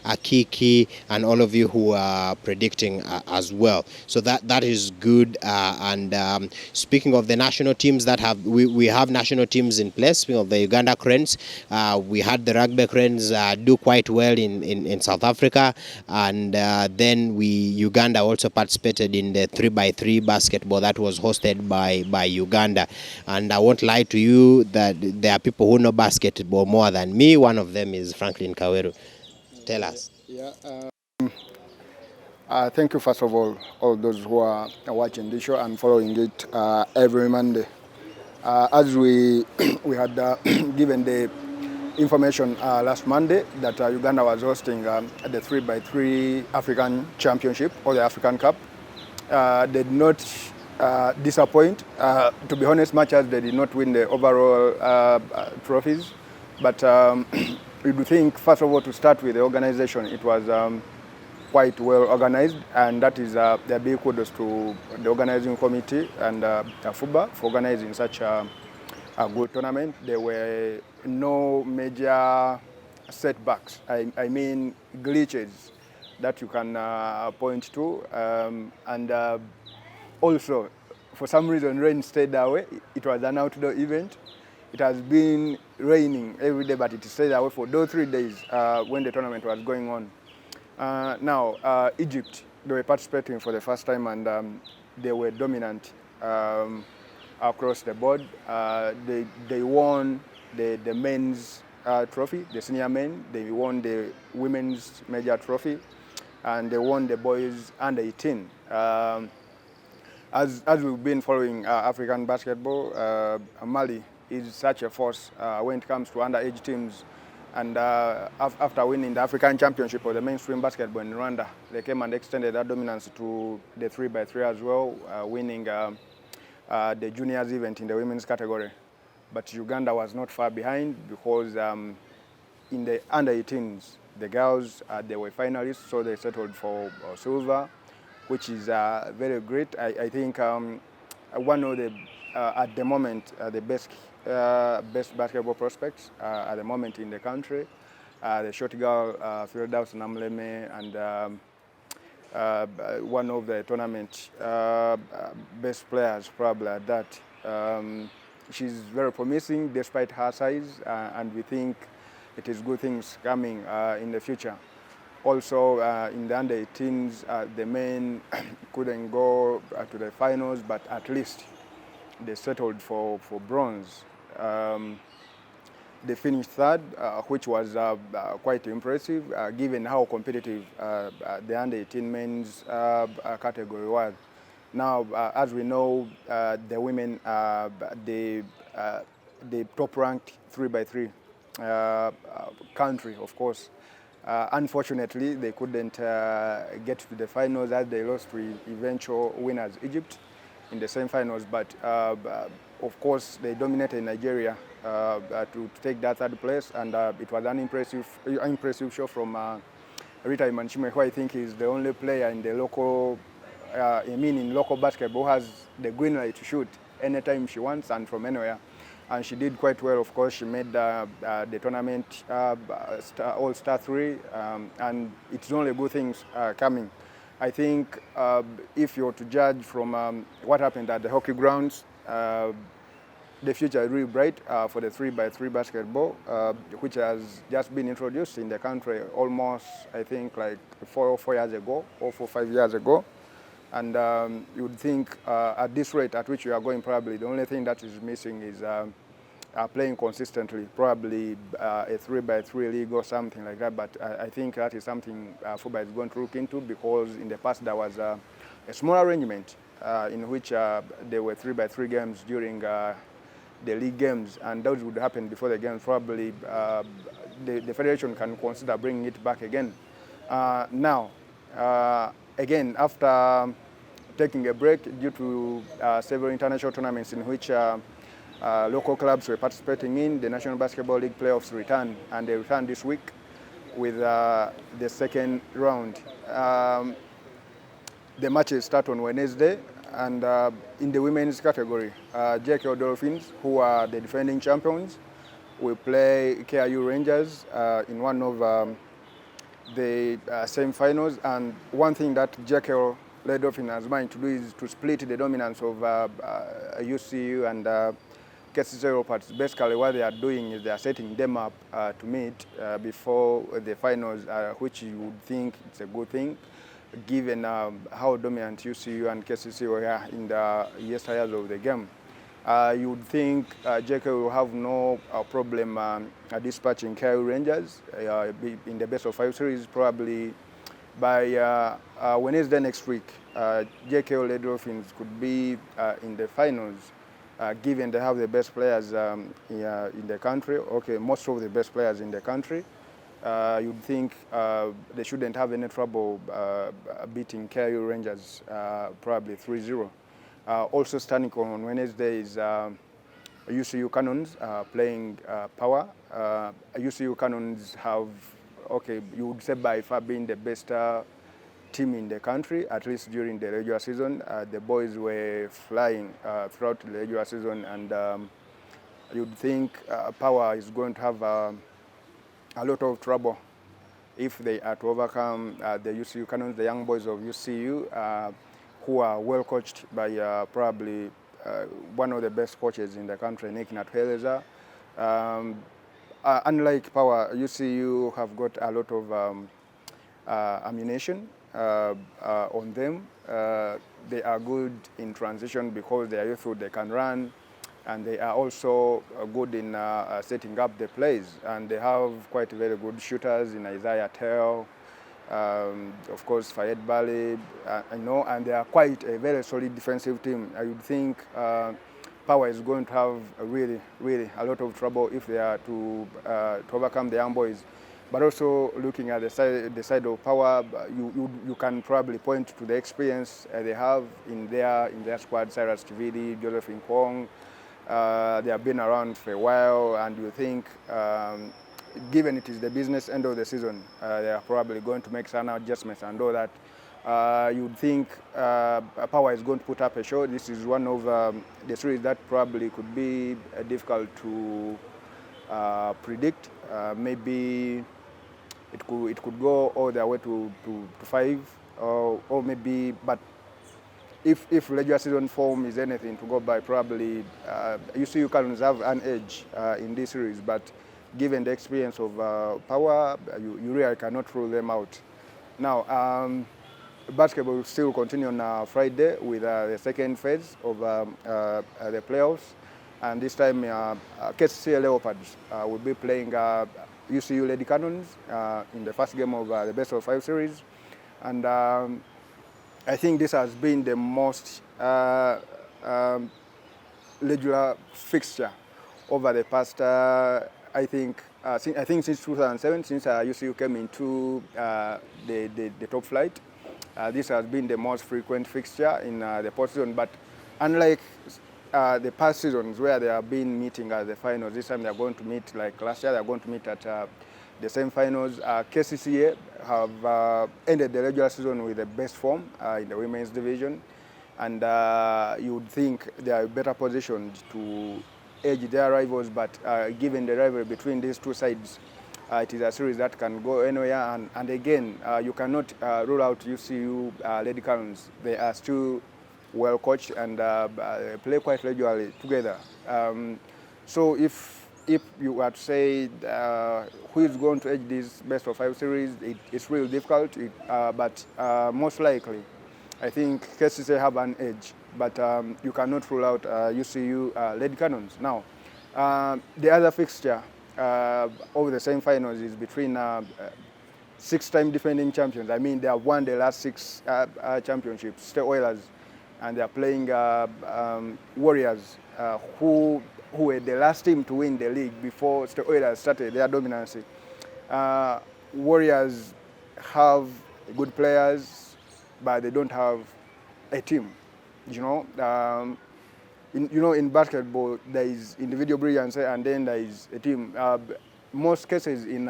Akiki, and all of you who are predicting as well. So that is good. And speaking of the national teams that we have national teams in place. Speaking of the Uganda Cranes, we had the Rugby Cranes do quite well in South Africa, and then Uganda also participated in the 3x3 basketball that was hosted by Uganda. And I won't lie to you that there are people who know basketball more than me. One of them is Franklin Kawowo. Tell us. Thank you, first of all those who are watching this show and following it every Monday. As we had given the information last Monday that Uganda was hosting the 3x3 African Championship or the African Cup. They did not disappoint, to be honest, much as they did not win the overall trophies. But we do think, first of all, to start with the organization, it was quite well organized, and that is a big kudos to the organizing committee and FIBA for organizing such a good tournament. There were no major setbacks, I mean glitches that you can point to, and also for some reason rain stayed away. It was an outdoor event. It has been raining every day, but it stayed away for those 3 days when the tournament was going on. Now, Egypt, they were participating for the first time, and they were dominant. across the board. They won the men's trophy, the senior men. They won the women's major trophy, and they won the boys under 18. As we've been following African basketball, Mali is such a force when it comes to underage teams. And after winning the African Championship of the mainstream basketball in Rwanda, they came and extended that dominance to the 3x3 as well, winning the juniors event in the women's category. But Uganda was not far behind because in the under-18s, the girls, they were finalists, so they settled for silver, which is very great. I think one of the, at the moment, the best basketball prospects at the moment in the country. The short girl, Firdaus Namleme, and one of the tournament best players probably at that. She's very promising despite her size, and we think it is good things coming in the future. Also, in the under-18s, the men couldn't go to the finals, but at least they settled for bronze. They finished third, which was quite impressive, given how competitive the under-18 men's category was. Now, as we know, the women, the top-ranked 3x3 country, of course. Unfortunately, they couldn't get to the finals as they lost to eventual winners, Egypt, in the semi-finals. But of course, they dominated Nigeria to take that third place, and it was an impressive show from Rita Imanchime, who I think is the only player in the local, in local basketball, who has the green light to shoot anytime she wants and from anywhere. And she did quite well. Of course, she made the tournament All-Star 3, and it's only good things coming. I think if you're to judge from what happened at the hockey grounds, the future is really bright for the 3x3 basketball, which has just been introduced in the country almost, I think, like 4 years ago, or 5 years ago. And you would think at this rate at which we are going, probably the only thing that is missing is playing consistently, probably a 3x3 league or something like that. But I think that is something FIBA is going to look into, because in the past there was a small arrangement in which there were 3x3 games during the league games, and those would happen before the games. Probably the federation can consider bringing it back again. Now, again, after taking a break due to several international tournaments in which local clubs were participating in, the National Basketball League playoffs returned, and they returned this week with the second round. The matches start on Wednesday, and in the women's category, JKO Dolphins, who are the defending champions, will play KIU Rangers in one of the semi-finals. And one thing that JKO Dolphins has managed to do is to split the dominance of UCU and KCC Leopards. Basically, what they are doing is they are setting them up to meet before the finals, which you would think it's a good thing, given how dominant UCU and KCC were in the yesteryears of the game. You would think JK will have no problem dispatching KIU Rangers in the best of 5 series, probably by Wednesday next week. JK Dolphins could be in the finals, given they have the best players in the country. Okay, most of the best players in the country. You'd think they shouldn't have any trouble beating KIU Rangers, probably 3-0. Also starting on Wednesday is UCU Cannons playing Power. UCU Cannons have, okay, you would say by far being the best team in the country, at least during the regular season. The boys were flying throughout the regular season, and you'd think Power is going to have a lot of trouble if they are to overcome the UCU Cannons, the young boys of UCU, who are well coached by probably one of the best coaches in the country, Nick Natweleza. Unlike Power, UCU have got a lot of ammunition. on them. They are good in transition because they are youthful, they can run, and they are also good in setting up the plays. And they have quite very good shooters in Isaiah Tell, of course Fayed Bali, and they are quite a very solid defensive team. I would think Power is going to have really a lot of trouble if they are to overcome the Young Boys. But also looking at the side of Power, you can probably point to the experience they have in their squad. Cyrus Chividi, Joseph Nkong, they have been around for a while, and you think, given it is the business end of the season, they are probably going to make some adjustments and all that. You'd think Power is going to put up a show. This is one of the series that probably could be difficult to predict. Maybe it could go all the way to 5, or maybe. But if regular season form is anything to go by, probably you can have an edge in this series. But given the experience of Power, you really cannot rule them out. Now, basketball will still continue on Friday with the second phase of the playoffs. And this time, KCCA Leopards will be playing UCU Lady Cannons in the first game of the best of 5 series. And I think this has been the most regular fixture over the past, I think since 2007, since UCU came into the top flight. This has been the most frequent fixture in the postseason. But unlike the past seasons where they have been meeting at the finals, this time they are going to meet, like last year, they are going to meet at the same finals. KCCA have ended the regular season with the best form in the women's division, and you would think they are better positioned to edge their rivals. But given the rivalry between these two sides, it is a series that can go anywhere. And again, you cannot rule out UCU Lady Cannons. They are still well coached and play quite regularly together. So if you were to say who is going to edge this best of 5 series, it's really difficult. But most likely, I think KCCA have an edge. But you cannot rule out UCU Lady Cannons. Now, the other fixture over the same finals is between 6-time defending champions. I mean, they have won the last 6 championships, State Oilers, and they are playing Warriors, who were the last team to win the league before State Oilers started their dominancy. Warriors have good players, but they don't have a team. In basketball, there is individual brilliance and then there is a team. Most cases in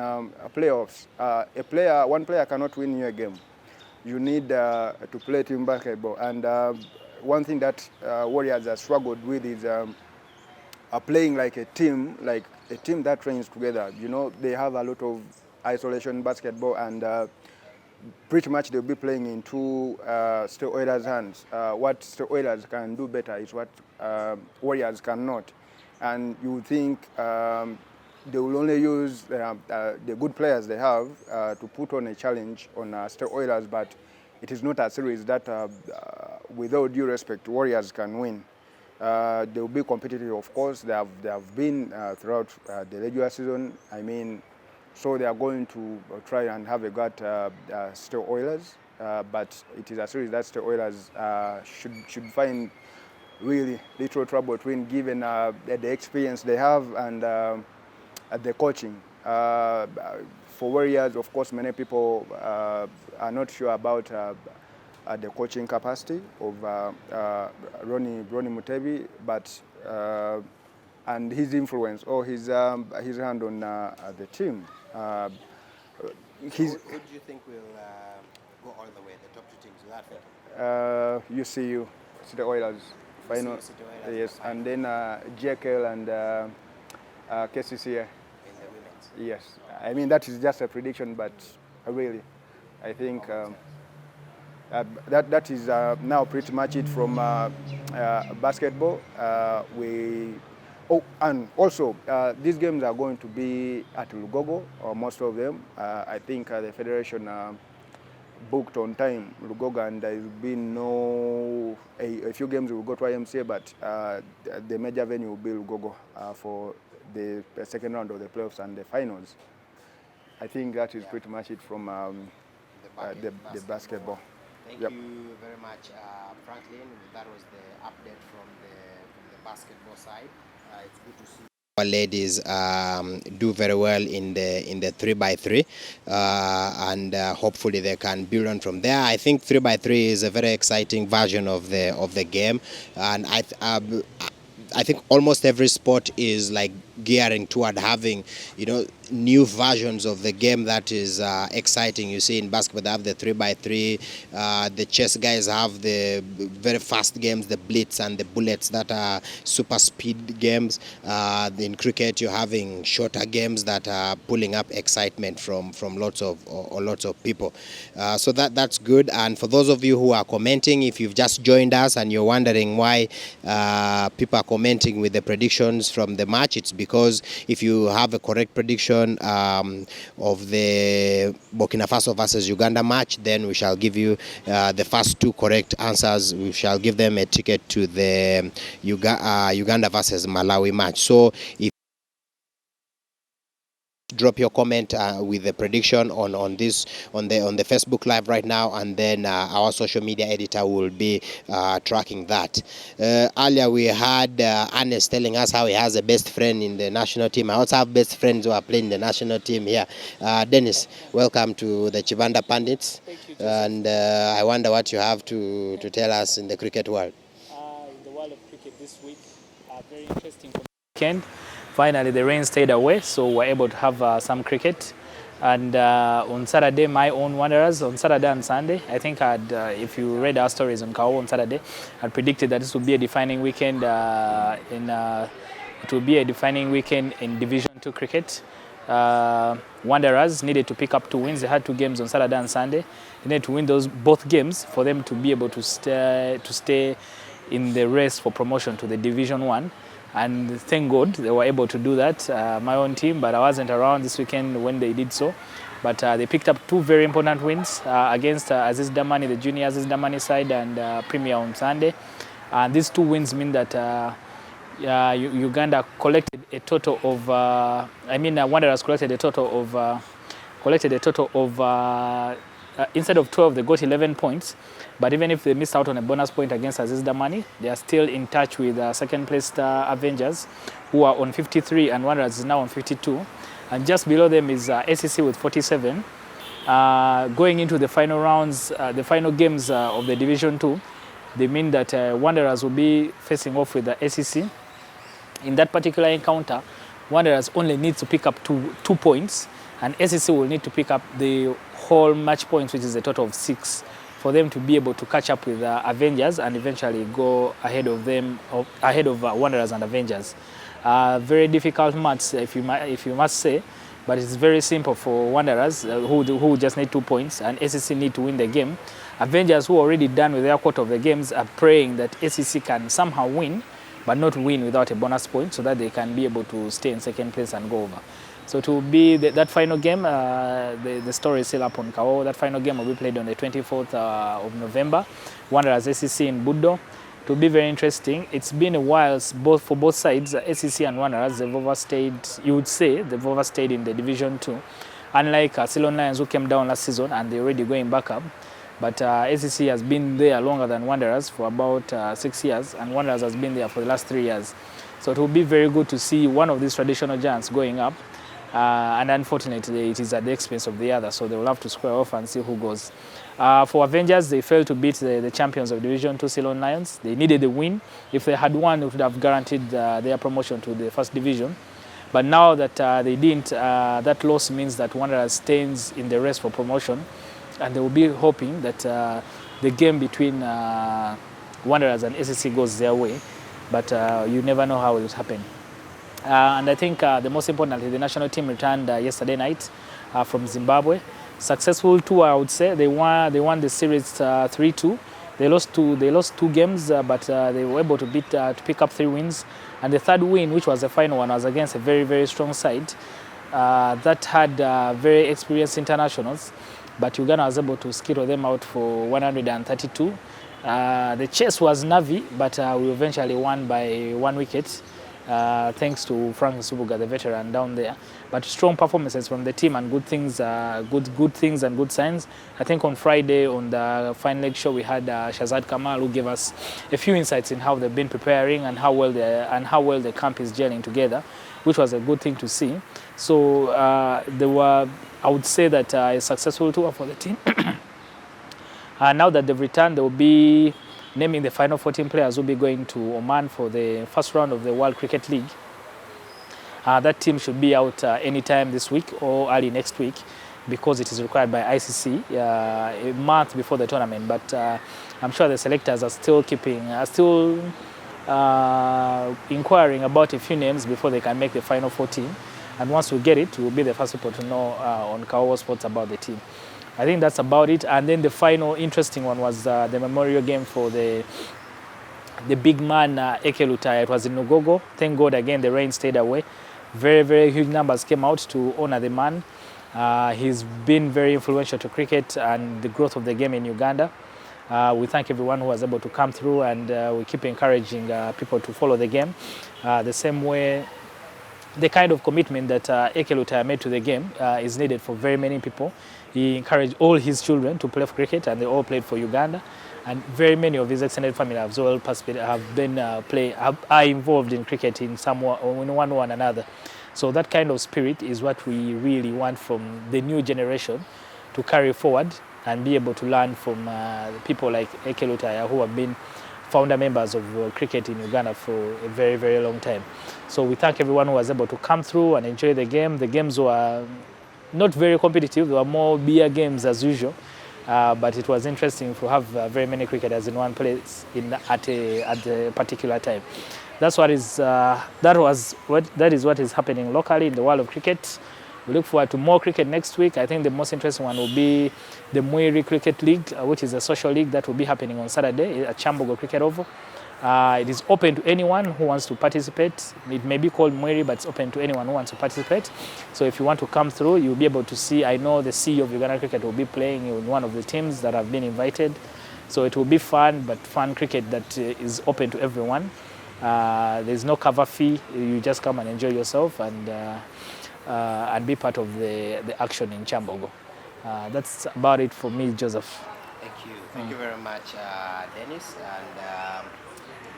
playoffs, one player cannot win you a game. You need to play team basketball. And one thing that Warriors have struggled with is playing like a team that trains together. They have a lot of isolation basketball, and pretty much they'll be playing into State Oilers' hands. What State Oilers can do better is what Warriors cannot. And you would think they will only use the good players they have to put on a challenge on State Oilers, but it is not a series that, without due respect, Warriors can win. They will be competitive, of course. They have been throughout the regular season. I mean, so they are going to try and have a go at State Oilers, but it is a series that State Oilers should find really little trouble to win, given the experience they have and the coaching. For Warriors, of course, many people are not sure about the coaching capacity of Ronnie Mutebi, but and his influence or his hand on the team. Who do you think will go all the way? The top 2 teams will that? UCU, City Oilers, final. Yes, and then JKL and KCCA. In the women's. Yes, I mean that is just a prediction, but really, I think that is now pretty much it from basketball. And also, these games are going to be at Lugogo, or most of them. I think the Federation booked on time, Lugoga, and there's been a few games will go to IMCA, but the major venue will be Lugogo for the second round of the playoffs and the finals. I think that is pretty much it from the basketball. Thank you very much, Franklin. That was the update from the basketball side. It's good to see our ladies do very well in the 3x3, and hopefully they can build on from there. I think 3x3 is a very exciting version of the game, and I think almost every sport is like gearing toward having, new versions of the game that is exciting. You see in basketball they have the 3x3, the chess guys have the very fast games, the blitz and the bullets that are super speed games. In cricket you're having shorter games that are pulling up excitement from lots of people. So that's good. And for those of you who are commenting, if you've just joined us and you're wondering why people are commenting with the predictions from the match, it's because if you have a correct prediction of the Burkina Faso versus Uganda match, then we shall give you the first two correct answers. We shall give them a ticket to the Uganda versus Malawi match. So if drop your comment with the prediction on the Facebook Live right now, and then our social media editor will be tracking that. Earlier we had Ernest telling us how he has a best friend in the national team. I also have best friends who are playing the national team here. Dennis, welcome to the Kibanda Pundits. Thank you, and I wonder what you have to tell us in the cricket world. In the world of cricket this week, very interesting weekend. Finally, the rain stayed away, so we're able to have some cricket. And on Saturday, my own Wanderers, on Saturday and Sunday, I think if you read our stories on Kawowo on Saturday, I predicted that this would be a defining weekend it will be a defining weekend in Division 2 cricket. Wanderers needed to pick up 2 wins. They had 2 games on Saturday and Sunday. They needed to win both games for them to be able to stay in the race for promotion to the Division 1. And thank God they were able to do that. My own team, but I wasn't around this weekend when they did so. But they picked up 2 very important wins against Aziz Damani, the junior Aziz Damani side, and Premier on Sunday. And these 2 wins mean that Uganda collected a total of, Wanderers collected a total of, instead of 12, they got 11 points. But even if they missed out on a bonus point against Aziz Damani, they are still in touch with second-placed Avengers, who are on 53, and Wanderers is now on 52. And just below them is ACC with 47. Going into the final rounds, the final games of the Division 2, they mean that Wanderers will be facing off with the ACC. In that particular encounter, Wanderers only need to pick up 2 points, and ACC will need to pick up the whole match points, which is a total of 6, for them to be able to catch up with Avengers and eventually go ahead of them, ahead of Wanderers and Avengers. Very difficult match, if you must say, but it's very simple for Wanderers, who just need 2 points, and ACC need to win the game. Avengers, who are already done with their quarter of the games, are praying that ACC can somehow win, but not win without a bonus point, so that they can be able to stay in second place and go over. So to be that final game, the story is still up on Kawowo. That final game will be played on the 24th of November. Wanderers ACC in Buddo. It will be very interesting. It's been a while for both sides, ACC and Wanderers. They've overstayed, you would say, they've overstayed in the Division 2. Unlike Ceylon Lions, who came down last season and they're already going back up. But ACC has been there longer than Wanderers for about 6 years, and Wanderers has been there for the last 3 years. So it will be very good to see one of these traditional giants going up. And unfortunately, it is at the expense of the other, so they will have to square off and see who goes. For Avengers, they failed to beat the champions of Division 2, Ceylon Lions. They needed a win. If they had won, it would have guaranteed their promotion to the first division. But now that they didn't, that loss means that Wanderers stays in the race for promotion, and they will be hoping that the game between Wanderers and ACC goes their way. But you never know how it will happen. And I think the most importantly, the national team returned yesterday night from Zimbabwe. Successful tour, I would say. They won the series 3-2. They lost two games, but they were able to pick up 3 wins. And the third win, which was the final one, was against a very, very strong side that had very experienced internationals. but Uganda was able to skittle them out for 132. The chase was Navi, but we eventually won by 1 wicket, thanks to Frank Subuga, the veteran down there. But strong performances from the team and good things and good signs. I think on Friday on the final leg show we had Shazad Kamal, who gave us a few insights in how they've been preparing and how well the camp is gelling together, which was a good thing to see. So I would say that a successful tour for the team. Now that they've returned, they will be naming the final 14 players who will be going to Oman for the first round of the World Cricket League. That team should be out anytime this week or early next week, because it is required by ICC a month before the tournament. But I'm sure the selectors are still inquiring about a few names before they can make the final 14. And once we get it, we'll be the first people to know on Kawowo Sports about the team. I think that's about it. And then the final interesting one was the memorial game for the big man Eke Lutaya. It was in Nugogo. Thank God again the rain stayed away. Very, very huge numbers came out to honor the man. He's been very influential to cricket and the growth of the game in Uganda. We thank everyone who was able to come through, and we keep encouraging people to follow the game. The same way, the kind of commitment that Eke Lutaya made to the game is needed for very many people. He encouraged all his children to play for cricket, and they all played for Uganda. And very many of his extended family have well are involved in cricket in one way or another. So that kind of spirit is what we really want from the new generation to carry forward and be able to learn from people like Eke Lutaya, who have been founder members of cricket in Uganda for a very, very long time. So we thank everyone who was able to come through and enjoy the game. The games were not very competitive. There were more beer games as usual. But it was interesting to have very many cricketers in one place at a particular time. That is what is happening locally in the world of cricket. We look forward to more cricket next week. I think the most interesting one will be the Mwiri Cricket League, which is a social league that will be happening on Saturday at Chambogo Cricket Oval. It is open to anyone who wants to participate. It may be called Mwiri, but it's open to anyone who wants to participate. So if you want to come through, you'll be able to see. I know the CEO of Uganda Cricket will be playing in one of the teams that have been invited. So it will be fun, but fun cricket that is open to everyone. There's no cover fee. You just come and enjoy yourself and be part of the action in Chambogo. That's about it for me, Joseph. Thank you. Thank you very much, Dennis. And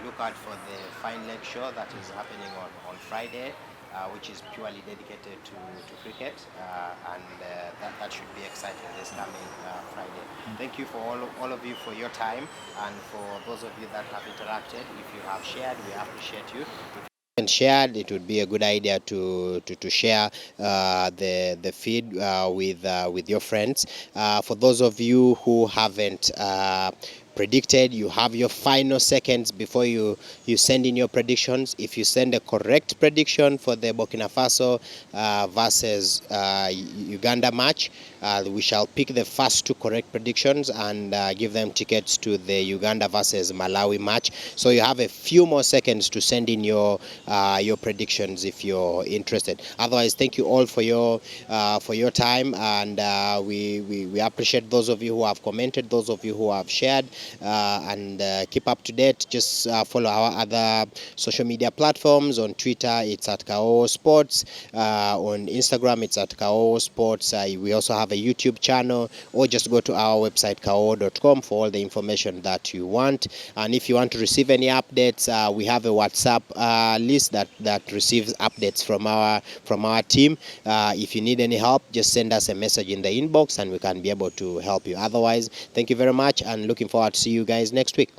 look out for the final leg show that is happening on Friday, which is purely dedicated to cricket, and that should be exciting this coming Friday. Thank you for all of you for your time, and for those of you that have interacted. If you have shared, we appreciate you. And shared, it would be a good idea to share the feed with your friends. For those of you who haven't predicted, you have your final seconds before you send in your predictions. If you send a correct prediction for the Burkina Faso versus Uganda match, we shall pick the first two correct predictions and give them tickets to the Uganda versus Malawi match. So you have a few more seconds to send in your predictions if you're interested. Otherwise, thank you all for your time, and we appreciate those of you who have commented, those of you who have shared, and keep up to date. Just follow our other social media platforms. On Twitter, it's at Kawowo Sports. On Instagram, it's at Kawowo Sports. We also have a YouTube channel, or just go to our website kawowo.com for all the information that you want. And if you want to receive any updates, we have a WhatsApp list that receives updates from our team. If you need any help, just send us a message in the inbox and we can be able to help you. Otherwise, thank you very much, and looking forward to see you guys next week.